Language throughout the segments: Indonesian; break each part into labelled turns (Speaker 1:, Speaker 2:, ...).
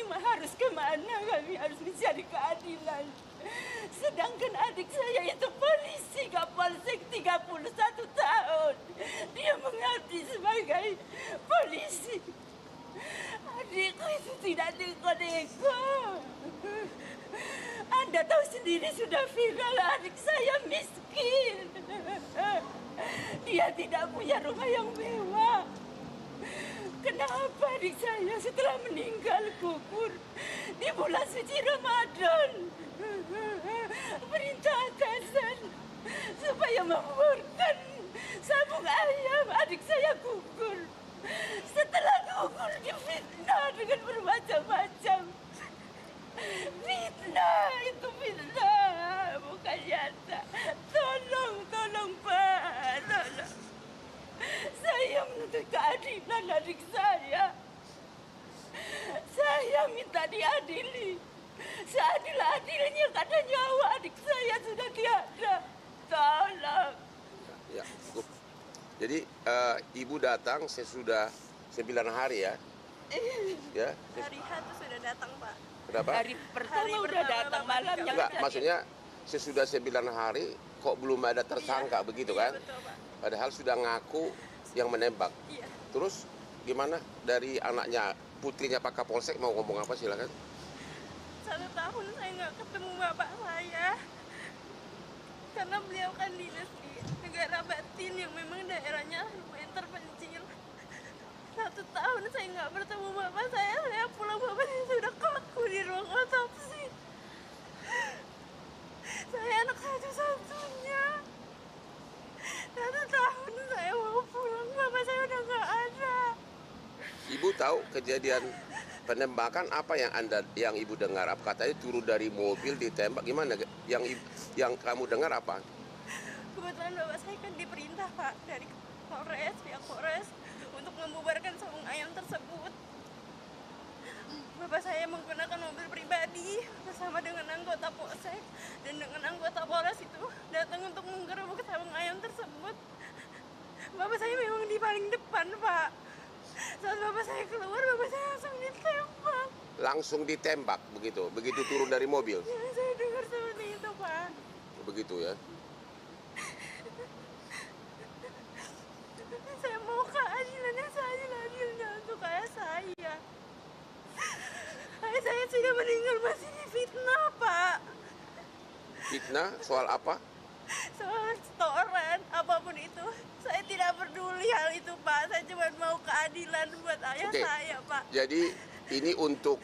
Speaker 1: kami harus kemana? Kami harus mencari keadilan. Sedangkan adik saya itu polisi Kapolsek 31 tahun. Dia mengabdi sebagai polisi. Adikku itu tidak neko-neko. Anda tahu sendiri sudah viral, adik saya miskin. Dia tidak punya rumah yang mewah. Kenapa adik saya setelah meninggal gugur di bulan suci Ramadan? Perintah atasan supaya membuburkan sabung ayam, adik saya gugur. Setelah gugur difitnah dengan bermacam-macam. Fitnah, itu fitnah, bukan nyata. Tolong Pak, tolong. Saya menuntut keadilan adik saya. Saya minta diadili. Seadil-adilnya karena nyawa adik saya sudah tiada. Tolong.
Speaker 2: Ya, cukup. Jadi ibu datang sesudah 9 hari ya? Ya.
Speaker 3: Hari H itu sudah datang, Pak.
Speaker 2: Kenapa?
Speaker 1: Hari pertama udah datang, malamnya
Speaker 2: Enggak, maksudnya sesudah 9 hari kok belum ada tersangka, begitu kan?
Speaker 3: Betul, Pak.
Speaker 2: Padahal sudah ngaku yang menembak.
Speaker 3: Iya.
Speaker 2: Terus gimana dari anaknya, putrinya Pak Kapolsek mau ngomong apa, silakan?
Speaker 3: 1 tahun saya nggak ketemu bapak saya. Karena beliau kan dinas di negara batin yang memang daerahnya lumayan terpencil. 1 tahun saya nggak bertemu bapak saya pulang bapak saya sudah kaku di ruang otopsi. Saya anak satu-satunya. 1 tahun saya mau pulang, bapak saya udah nggak ada.
Speaker 2: Ibu tahu kejadian penembakan apa yang ibu dengar? Apa katanya turun dari mobil ditembak, gimana? Yang kamu dengar apa?
Speaker 3: Kebetulan bapak saya kan diperintah, Pak, dari Polres, pihak Polres untuk membubarkan sabung ayam tersebut. Bapak saya menggunakan mobil pribadi bersama dengan anggota Polsek dan dengan anggota Polres itu datang untuk menggerebek sabung ayam tersebut. Bapak saya memang di paling depan, Pak. Saat bapak saya keluar, bapak saya langsung ditembak.
Speaker 2: Langsung ditembak begitu turun dari mobil?
Speaker 3: Ya, saya dengar seperti itu, Pak.
Speaker 2: Begitu ya?
Speaker 3: Saya mau keadilan yang seadil-adilnya untuk ayah saya. Ayah saya sudah meninggal masih difitnah, Pak.
Speaker 2: Fitnah soal apa?
Speaker 3: Soal setoran, apapun itu. Saya tidak peduli hal itu, Pak. Saya cuma mau keadilan buat ayah saya, Pak.
Speaker 2: Jadi ini untuk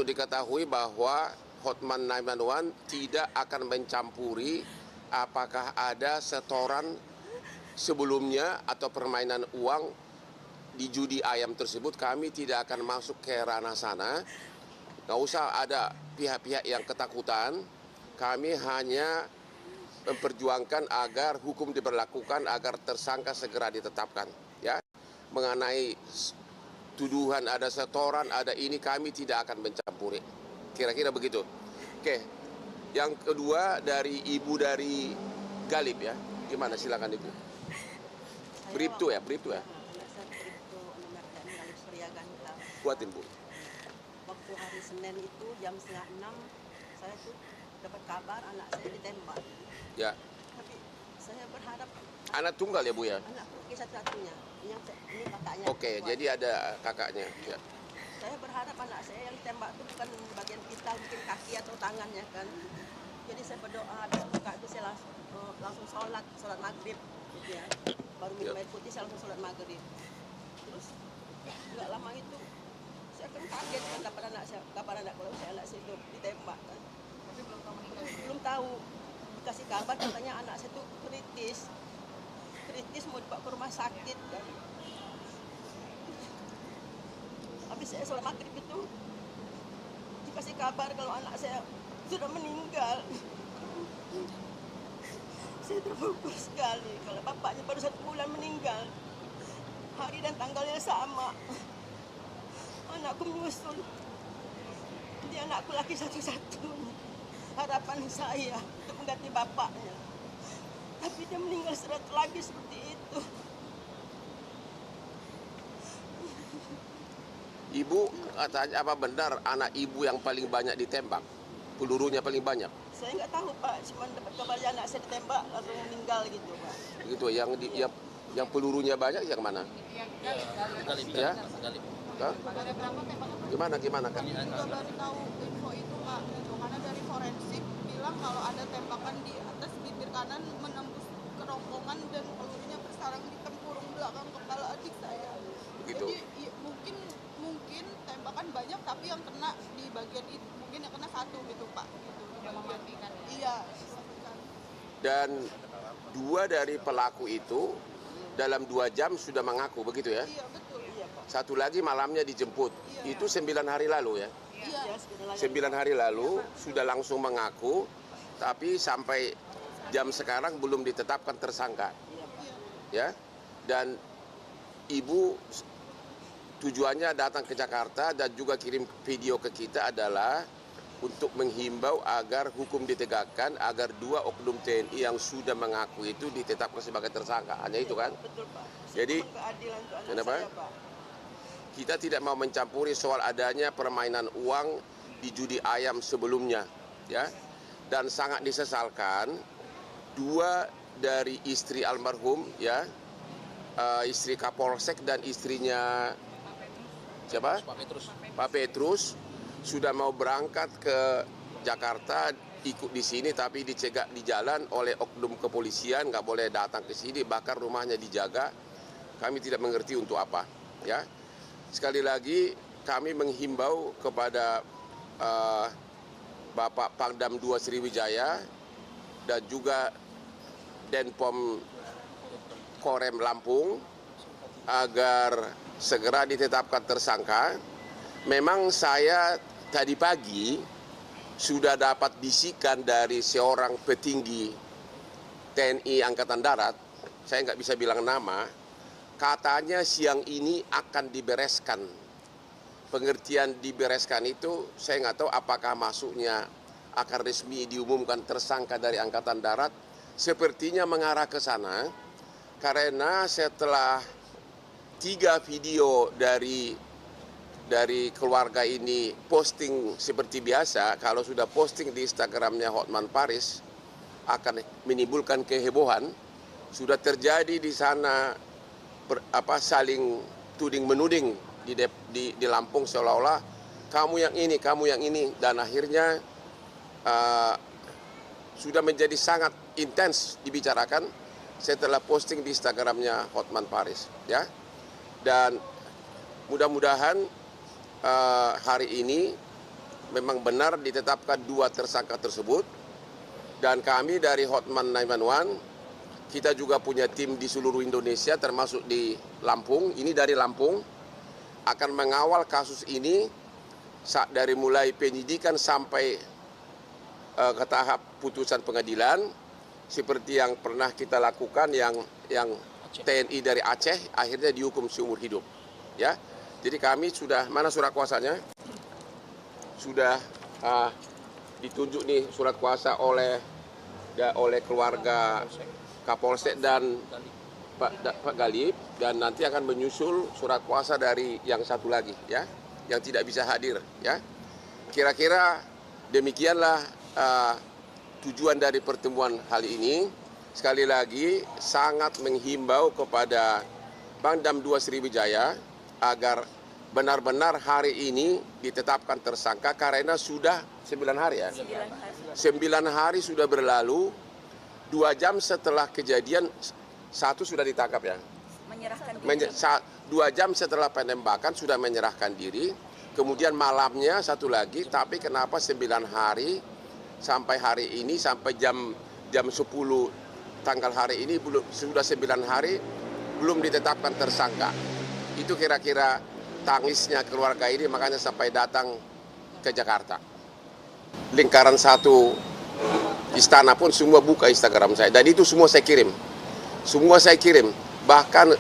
Speaker 2: diketahui bahwa Hotman 911 tidak akan mencampuri apakah ada setoran sebelumnya atau permainan uang di judi ayam tersebut. Kami tidak akan masuk ke ranah sana. Nggak usah ada pihak-pihak yang ketakutan. Kami hanya memperjuangkan agar hukum diberlakukan, agar tersangka segera ditetapkan. Ya, mengenai tuduhan ada setoran, ada ini, kami tidak akan mencampuri. Kira-kira begitu. Oke, yang kedua dari ibu dari Galib ya, gimana? Silakan ibu. Bribtu ya. Kuatin bu.
Speaker 4: Waktu hari Senin itu jam 5:30 saya tuh dapat kabar anak saya ditembak.
Speaker 2: Ya.
Speaker 4: Tapi saya berharap
Speaker 2: Anak tunggal ya bu ya?
Speaker 4: anakku satu-satunya. Ini kakaknya.
Speaker 2: Oke, jadi ada kakaknya. Ya.
Speaker 4: Saya berharap anak saya yang ditembak itu bukan bagian vital, mungkin kaki atau tangannya kan. Jadi saya berdoa habis buka itu saya langsung sholat maghrib gitu ya. Baru minum air putih saya langsung sholat maghrib. Terus nggak lama itu saya kan kaget kan kabar anak kalau anak saya itu ditembak kan. Tapi belum tahu. Dikasih kabar katanya anak saya itu kritis mau dibawa ke rumah sakit kan. Habis saya sholat maghrib itu dikasih kabar kalau anak saya sudah meninggal. Saya terpukul sekali kalau bapaknya baru 1 bulan meninggal. Hari dan tanggalnya sama. Anakku menyusul. Dia anakku laki satu-satunya. Harapan saya untuk mengganti bapaknya. Tapi dia meninggal lagi seperti itu.
Speaker 2: Ibu katanya apa benar anak ibu yang paling banyak ditembak? Pelurunya paling banyak?
Speaker 4: Saya nggak tahu Pak, cuma dapat kabarnya anak saya ditembak langsung meninggal gitu Pak.
Speaker 2: Gitu, yang pelurunya banyak yang mana? Ya? Hah? Gimana Kak?
Speaker 3: Juga baru tahu info itu Pak, gitu. Karena dari forensik bilang kalau ada tembakan di atas bibir kanan menembus kerongkongan dan pelurunya bersarang di tempurung belakang kepala adik saya.
Speaker 2: Begitu.
Speaker 3: Jadi mungkin tembakan banyak tapi yang kena di bagian itu mungkin yang kena satu gitu Pak. Gitu. Yang mematikan. Iya.
Speaker 2: Dan 2 dari pelaku itu dalam 2 jam sudah mengaku, begitu ya?
Speaker 3: Iya betul.
Speaker 4: Iya Pak.
Speaker 2: Satu lagi malamnya dijemput.
Speaker 3: Iya.
Speaker 2: Itu 9 hari lalu ya?
Speaker 3: Iya.
Speaker 4: Ya, sebenarnya
Speaker 2: 9 hari lalu sudah langsung mengaku, tapi sampai jam sekarang belum ditetapkan tersangka.
Speaker 4: Iya Pak.
Speaker 2: Ya, dan ibu tujuannya datang ke Jakarta dan juga kirim video ke kita adalah untuk menghimbau agar hukum ditegakkan, agar 2 oknum TNI yang sudah mengaku itu ditetapkan sebagai tersangka. Hanya itu kan?
Speaker 4: Betul Pak.
Speaker 2: Jadi,
Speaker 4: keadilan untuk anak
Speaker 2: kenapa?
Speaker 4: saya Pak.
Speaker 2: Kita tidak mau mencampuri soal adanya permainan uang di judi ayam sebelumnya, ya. Dan sangat disesalkan 2 dari istri almarhum, ya, istri Kapolsek dan istrinya siapa? Pak Petrus sudah mau berangkat ke Jakarta, ikut di sini tapi dicegah di jalan oleh oknum kepolisian, nggak boleh datang ke sini, bahkan rumahnya dijaga. Kami tidak mengerti untuk apa, ya. Sekali lagi kami menghimbau kepada Bapak Pangdam 2 Sriwijaya dan juga Denpom Korem Lampung agar segera ditetapkan tersangka. Memang saya tadi pagi sudah dapat bisikan dari seorang petinggi TNI Angkatan Darat, saya nggak bisa bilang nama, katanya siang ini akan dibereskan. Pengertian dibereskan itu saya nggak tahu apakah masuknya akan resmi diumumkan tersangka dari Angkatan Darat. Sepertinya mengarah ke sana karena setelah 3 video dari keluarga ini posting seperti biasa, kalau sudah posting di Instagramnya Hotman Paris akan menimbulkan kehebohan. Sudah terjadi di sana saling tuding menuding di Lampung seolah-olah kamu yang ini dan akhirnya sudah menjadi sangat intens dibicarakan setelah posting di Instagramnya Hotman Paris, ya. Dan mudah-mudahan hari ini memang benar ditetapkan 2 tersangka tersebut. Dan kami dari Hotman 911, kita juga punya tim di seluruh Indonesia termasuk di Lampung. Ini dari Lampung akan mengawal kasus ini dari mulai penyidikan sampai ke tahap putusan pengadilan, seperti yang pernah kita lakukan yang TNI dari Aceh akhirnya dihukum seumur hidup, ya. Jadi kami sudah, mana surat kuasanya? Sudah ditunjuk nih surat kuasa oleh keluarga Kapolsek dan Pak Galib, dan nanti akan menyusul surat kuasa dari yang satu lagi, ya, yang tidak bisa hadir, ya. Kira-kira demikianlah tujuan dari pertemuan kali ini. Sekali lagi sangat menghimbau kepada Pangdam 2 Sriwijaya agar benar-benar hari ini ditetapkan tersangka karena sudah 9 hari ya. 9 hari sudah berlalu, 2 jam setelah kejadian satu sudah ditangkap ya.
Speaker 1: Menyerahkan diri.
Speaker 2: 2 jam setelah penembakan sudah menyerahkan diri. Kemudian malamnya satu lagi, tapi kenapa 9 hari sampai hari ini sampai jam 10 tanggal hari ini sudah 9 hari belum ditetapkan tersangka. Itu kira-kira tangisnya keluarga ini, makanya sampai datang ke Jakarta. Lingkaran 1 istana pun semua buka Instagram saya, dan itu semua saya kirim. Semua saya kirim, bahkan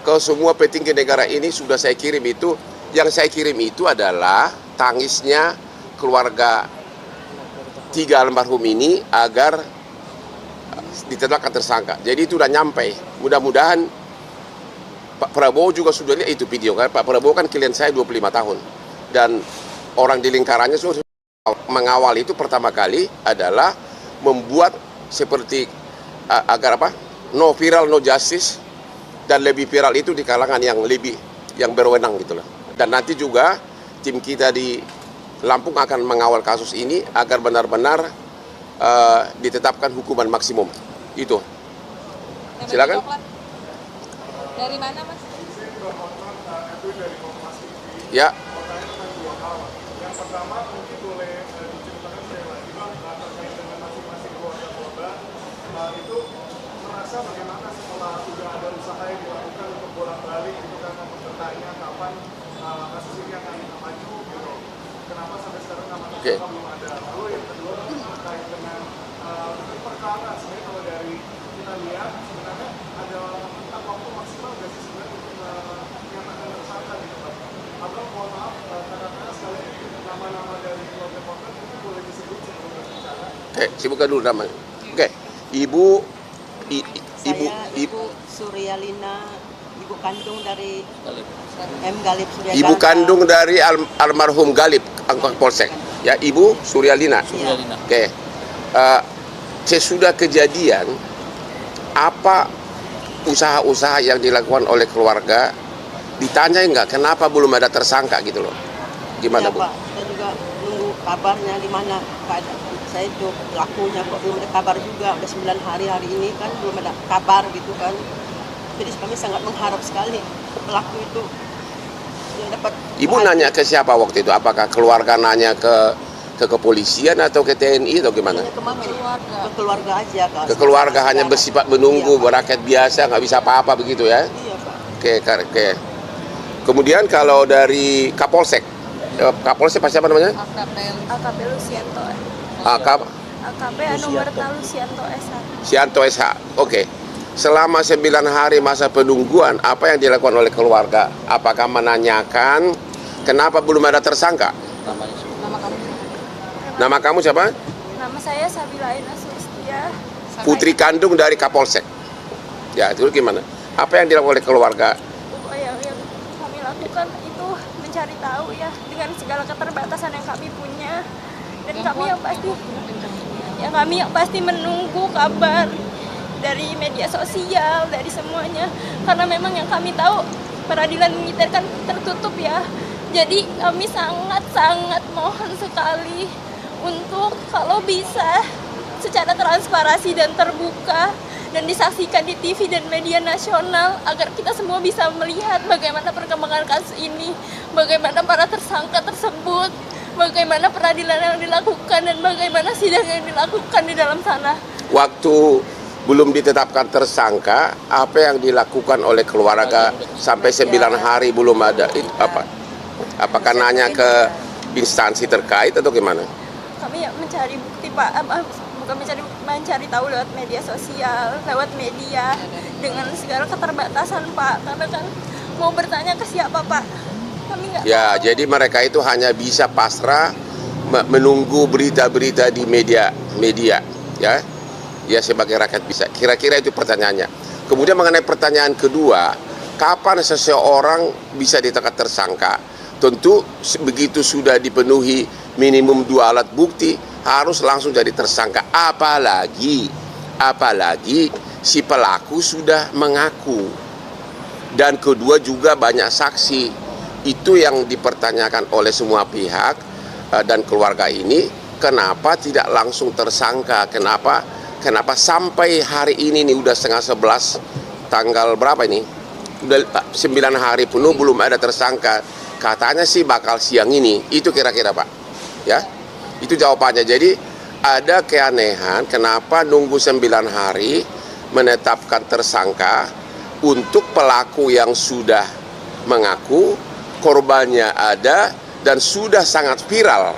Speaker 2: ke semua petinggi negara ini sudah saya kirim itu. Yang saya kirim itu adalah tangisnya keluarga 3 almarhum ini agar ditetapkan tersangka. Jadi itu udah nyampe. Mudah-mudahan Pak Prabowo juga sudah lihat itu video kan. Pak Prabowo kan klien saya 25 tahun. Dan orang di lingkarannya sudah mengawal itu pertama kali adalah membuat seperti agar apa? No viral, no justice. Dan lebih viral itu di kalangan yang berwenang gitu loh. Dan nanti juga tim kita di Lampung akan mengawal kasus ini agar benar-benar ditetapkan hukuman maksimum. Itu. Silakan.
Speaker 3: Dari mana, Mas?
Speaker 2: Ya.
Speaker 5: Yang pertama mungkin boleh diceritakan sekali lagi Bang terkait dengan masing-masing keluarga korban itu merasa bagaimana setelah sudah ada usaha yang dilakukan untuk bolak-balik itu kan bertanya kapan kasus ini akan maju gitu. Kenapa sampai sekarang namanya belum ada. Lalu yang kedua terkait dengan perkara sebenarnya kalau dari kita lihat sebenarnya ada rentang waktu maksimal nggak sih sebenarnya untuk menyatakan tersangka gitu Bang. Abang mohon maaf kadang-kadang sekali nama-nama dari keluarga korban itu boleh disebut sebelum berbicara.
Speaker 2: Oke, sebutkan dulu namanya. Oke, Ibu
Speaker 4: Suryalina, ibu kandung dari M. Galip Surya.
Speaker 2: Ibu kandung dari almarhum Galip, Anggota Polsek. Ya, Ibu Suryalina.
Speaker 4: Suryalina.
Speaker 2: Oke. Sesudah kejadian, apa usaha-usaha yang dilakukan oleh keluarga? Ditanya nggak kenapa belum ada tersangka gitu loh? Gimana
Speaker 4: Ya,
Speaker 2: Bu?
Speaker 4: Pak, saya juga nunggu kabarnya di mana keadaan saya itu pelakunya kok belum ada kabar juga. Udah 9 hari ini kan belum ada kabar gitu kan. Jadi kami sangat mengharap sekali pelaku itu yang dapat.
Speaker 2: Ibu nanya ke siapa waktu itu? Apakah keluarga nanya ke kepolisian atau ke TNI atau gimana?
Speaker 4: Ke mami, ke keluarga aja Kak.
Speaker 2: Ke keluarga hanya bersifat menunggu, berakyat biasa, nggak bisa apa-apa begitu ya?
Speaker 4: Iya Pak.
Speaker 2: Oke. Kemudian kalau dari Kapolsek, Kapolsek siapa namanya?
Speaker 3: AKP Lucianto. AKP Anumerta Lucianto SH.
Speaker 2: Sianto SH. Oke. Selama 9 hari masa penungguan, apa yang dilakukan oleh keluarga? Apakah menanyakan kenapa belum ada tersangka?
Speaker 3: Nama kamu?
Speaker 2: Nama kamu siapa?
Speaker 3: Nama saya Sabila Ina Sulistia.
Speaker 2: Putri kandung dari Kapolsek. Ya, itu gimana? Apa yang dilakukan oleh keluarga?
Speaker 3: Yang kami lakukan itu mencari tahu ya dengan segala keterbatasan yang kami punya, dan kami yang pasti menunggu kabar dari media sosial, dari semuanya, karena memang yang kami tahu peradilan militer kan tertutup ya. Jadi kami sangat mohon sekali untuk kalau bisa secara transparansi dan terbuka dan disaksikan di TV dan media nasional agar kita semua bisa melihat bagaimana perkembangan kasus ini, bagaimana para tersangka tersebut, bagaimana peradilan yang dilakukan, dan bagaimana sidang yang dilakukan di dalam sana.
Speaker 2: Waktu belum ditetapkan tersangka, apa yang dilakukan oleh keluarga sampai 9 hari belum ada? Apa? Apakah nanya ke instansi terkait atau gimana?
Speaker 3: Kami mencari bukti Pak, bukan mencari tahu lewat media sosial, lewat media, dengan segala keterbatasan Pak, karena kan mau bertanya ke siapa Pak, kami nggak
Speaker 2: Ya,
Speaker 3: tahu.
Speaker 2: jadi mereka itu hanya bisa pasrah menunggu berita-berita di media, ya. Ya, sebagai rakyat bisa. Kira-kira itu pertanyaannya. Kemudian mengenai pertanyaan kedua, kapan seseorang bisa ditetapkan tersangka? Tentu begitu sudah dipenuhi minimum 2 alat bukti, harus langsung jadi tersangka. Apalagi si pelaku sudah mengaku. Dan kedua juga banyak saksi. Itu yang dipertanyakan oleh semua pihak dan keluarga ini. Kenapa tidak langsung tersangka? Kenapa sampai hari ini nih udah setengah 11, tanggal berapa ini? Udah 9 hari penuh belum ada tersangka. Katanya sih bakal siang ini. Itu kira-kira Pak. Ya, itu jawabannya. Jadi ada keanehan kenapa nunggu 9 hari menetapkan tersangka untuk pelaku yang sudah mengaku, korbannya ada dan sudah sangat viral.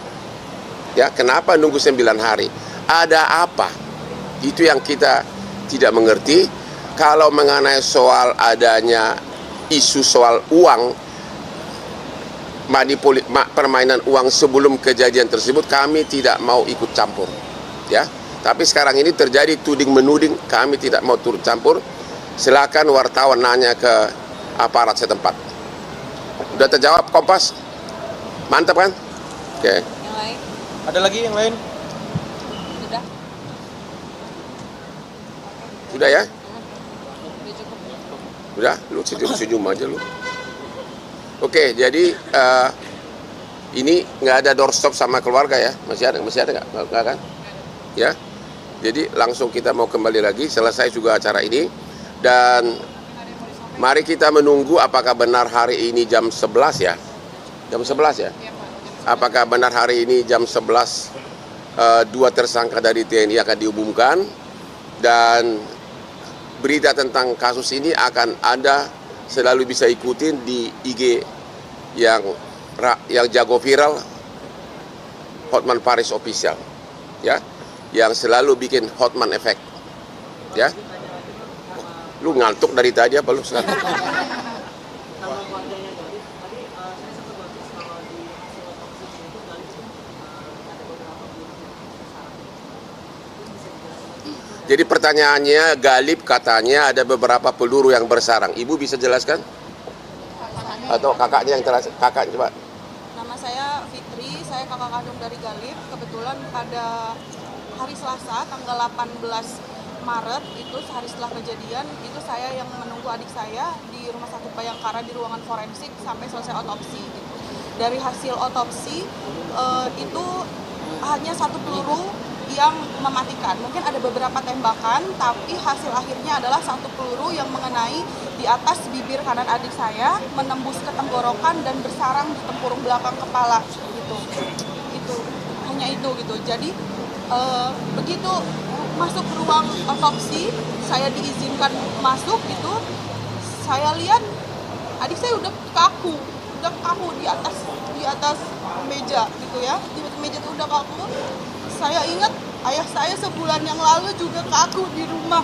Speaker 2: Ya, kenapa nunggu 9 hari? Ada apa? Itu yang kita tidak mengerti. Kalau mengenai soal adanya isu soal uang, permainan uang sebelum kejadian tersebut, kami tidak mau ikut campur, ya. Tapi sekarang ini terjadi tuding menuding, kami tidak mau turut campur. Silakan wartawan nanya ke aparat setempat. Udah terjawab, Kompas? Mantap kan? Oke.
Speaker 6: Yang lain?
Speaker 7: Ada lagi yang lain?
Speaker 6: Sudah?
Speaker 2: Sudah ya?
Speaker 6: Udah cukup.
Speaker 2: Udah, lu senyum aja lu. Oke, jadi ini nggak ada doorstop sama keluarga ya? Masih ada nggak? Nggak kan? Ya. Jadi langsung kita mau kembali lagi, selesai juga acara ini. Dan mari kita menunggu apakah benar hari ini jam 11 ya? Jam 11 ya? Apakah benar hari ini jam 11 dua tersangka dari TNI akan diumumkan, dan berita tentang kasus ini akan Anda selalu bisa ikutin di IG yang jago viral, Hotman Paris Official, ya, yang selalu bikin Hotman Effect, ya. Lu ngantuk dari tadi apa lu sekarang? Jadi pertanyaannya, Galib katanya ada beberapa peluru yang bersarang. Ibu bisa jelaskan? Atau kakaknya yang terasa? Kakak coba.
Speaker 8: Nama saya Fitri, saya kakak kandung dari Galib. Kebetulan pada hari Selasa tanggal 18 Maret itu sehari setelah kejadian, itu saya yang menunggu adik saya di Rumah Sakit Bayangkara di ruangan forensik sampai selesai otopsi. Dari hasil otopsi itu hanya satu peluru yang mematikan. Mungkin ada beberapa tembakan, tapi hasil akhirnya adalah satu peluru yang mengenai di atas bibir kanan adik saya, menembus ke tenggorokan dan bersarang di tempurung belakang kepala gitu. Itu hanya itu gitu. Jadi begitu masuk ruang otopsi, saya diizinkan masuk gitu. Saya lihat adik saya udah kaku di atas meja gitu ya. Di meja itu udah kaku. Saya ingat ayah saya sebulan yang lalu juga kaku di rumah,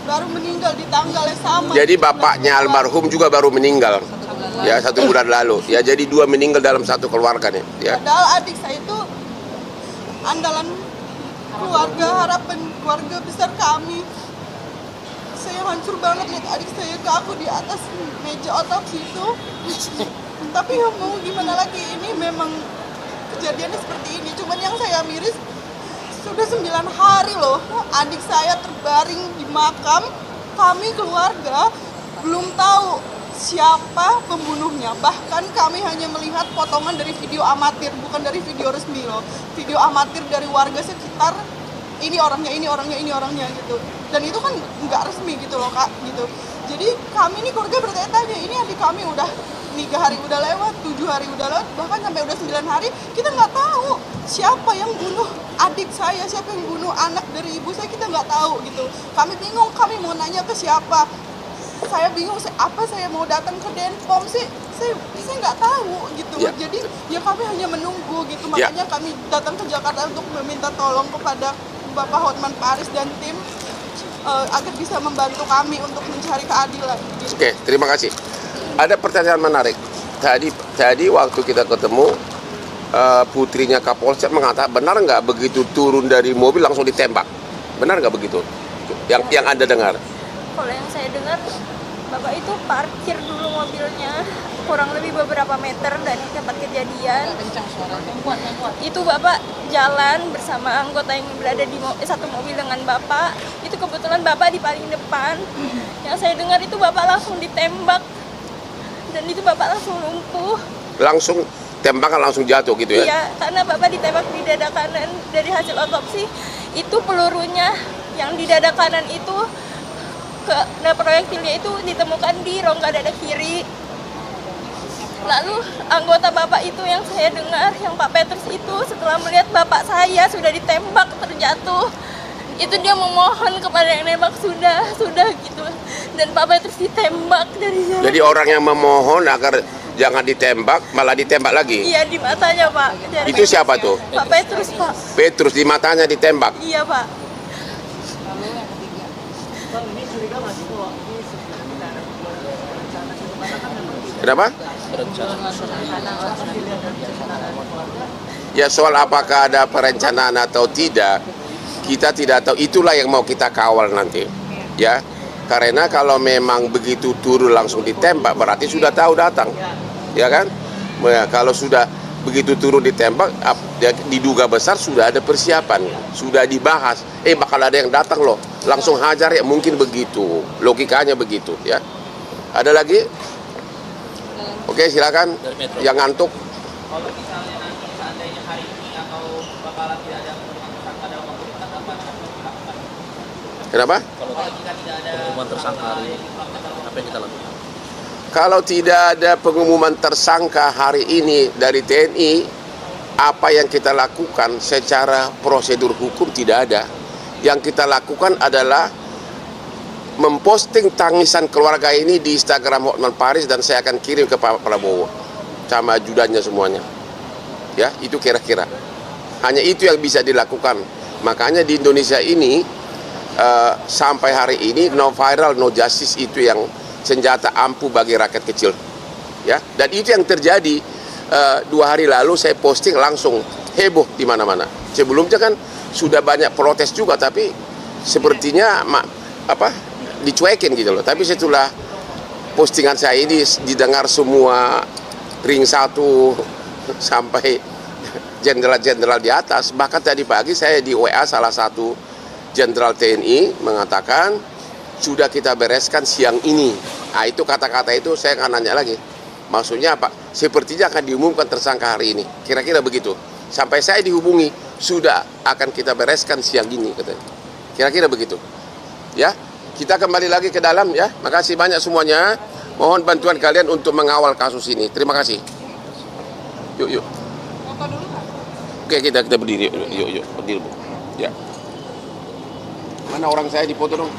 Speaker 8: baru meninggal di tanggal yang sama.
Speaker 2: Jadi bapaknya almarhum juga baru meninggal, ya 1 bulan lalu. Ya, jadi 2 meninggal dalam satu keluarga nih. Ya.
Speaker 8: Padahal adik saya itu andalan keluarga, harapan keluarga besar kami. Saya hancur banget lihat adik saya kaku di atas meja otopsi itu. Tapi ya mau gimana lagi, ini memang kejadiannya seperti ini. Cuman yang saya miris, sudah 9 hari loh adik saya terbaring di makam. Kami keluarga belum tahu siapa pembunuhnya. Bahkan kami hanya melihat potongan dari video amatir, bukan dari video resmi loh. Video amatir dari warga sekitar, ini orangnya gitu. Dan itu kan nggak resmi gitu loh Kak, gitu. Jadi kami ini keluarga bertanya-tanya, ini adik kami udah 3 hari udah lewat, 7 hari udah lewat, bahkan sampai udah 9 hari, kita nggak tahu siapa yang bunuh adik saya, siapa yang bunuh anak dari ibu saya, kita nggak tahu gitu. Kami bingung, kami mau nanya ke siapa. Saya bingung, apa saya mau datang ke Denpom sih, saya nggak tahu gitu.
Speaker 2: Ya.
Speaker 8: Jadi ya kami hanya menunggu gitu, makanya kami datang ke Jakarta untuk meminta tolong kepada Bapak Hotman Paris dan tim agar bisa membantu kami untuk mencari keadilan. Gitu.
Speaker 2: Oke, terima kasih. Ada pertanyaan menarik. Tadi waktu kita ketemu, putrinya Kapolsek mengatakan, benar nggak begitu turun dari mobil langsung ditembak? Benar nggak begitu? Yang Anda dengar?
Speaker 3: Kalau yang saya dengar, Bapak itu parkir dulu mobilnya kurang lebih beberapa meter dari tempat kejadian. Itu Bapak jalan bersama anggota yang berada di satu mobil dengan Bapak. Itu kebetulan Bapak di paling depan. Yang saya dengar itu Bapak langsung ditembak. Dan itu Bapak langsung lumpuh.
Speaker 2: Langsung tembakan langsung jatuh gitu ya?
Speaker 3: Iya, karena Bapak ditembak di dada kanan. Dari hasil otopsi, itu pelurunya yang di dada kanan itu, proyektilnya itu ditemukan di rongga dada kiri. Lalu anggota Bapak itu yang saya dengar, yang Pak Petrus itu, setelah melihat Bapak saya sudah ditembak terjatuh, itu dia memohon kepada yang nembak sudah gitu. Dan Pak Petrus ditembak dari jalan.
Speaker 2: Jadi orang yang memohon agar jangan ditembak, malah ditembak lagi?
Speaker 3: Iya, di matanya Pak.
Speaker 2: Itu siapa tuh?
Speaker 3: Pak Petrus Pak.
Speaker 2: Petrus, di matanya ditembak?
Speaker 3: Iya Pak.
Speaker 2: Kenapa? Ya, soal apakah ada perencanaan atau tidak, kita tidak tahu. Itulah yang mau kita kawal nanti, ya. Karena kalau memang begitu turun langsung ditembak, berarti sudah tahu datang, ya kan? Kalau sudah begitu turun ditembak, diduga besar sudah ada persiapan, sudah dibahas. Bakal ada yang datang loh, langsung hajar ya, mungkin begitu, logikanya begitu, ya. Ada lagi? Oke, silakan. Yang ngantuk.
Speaker 7: Kalau misalnya nanti seandainya hari ini atau bakalan tidak ada pengumuman tersangka dalam waktu dekat, apa yang akan dilakukan?
Speaker 2: Kenapa?
Speaker 7: Kalau jika tidak ada
Speaker 6: Pengumuman tersangka hari ini, apa yang kita lakukan?
Speaker 2: Kalau tidak ada pengumuman tersangka hari ini dari TNI, apa yang kita lakukan secara prosedur hukum tidak ada. Yang kita lakukan adalah memposting tangisan keluarga ini di Instagram Hotman Paris, dan saya akan kirim ke Pak Prabowo sama ajudannya semuanya. Ya, itu kira-kira. Hanya itu yang bisa dilakukan. Makanya di Indonesia ini sampai hari ini no viral, no justice, itu yang senjata ampuh bagi rakyat kecil. Ya, dan itu yang terjadi. 2 hari lalu saya posting langsung heboh di mana-mana. Sebelumnya kan sudah banyak protes juga, tapi sepertinya dicuekin gitu loh. Tapi setelah postingan saya ini didengar semua ring 1 sampai jenderal-jenderal di atas. Bahkan tadi pagi saya di WA salah satu jenderal TNI mengatakan sudah kita bereskan siang ini. Nah, itu kata-kata itu saya akan nanya lagi. Maksudnya apa? Sepertinya akan diumumkan tersangka hari ini. Kira-kira begitu. Sampai saya dihubungi, sudah akan kita bereskan siang ini katanya. Kira-kira begitu. Ya, kita kembali lagi ke dalam ya. Makasih banyak semuanya. Mohon bantuan kalian untuk mengawal kasus ini. Terima kasih. Yuk. Oke, kita berdiri. Yuk. Berdiri, Bu. Ya. Mana orang saya dipoto dong?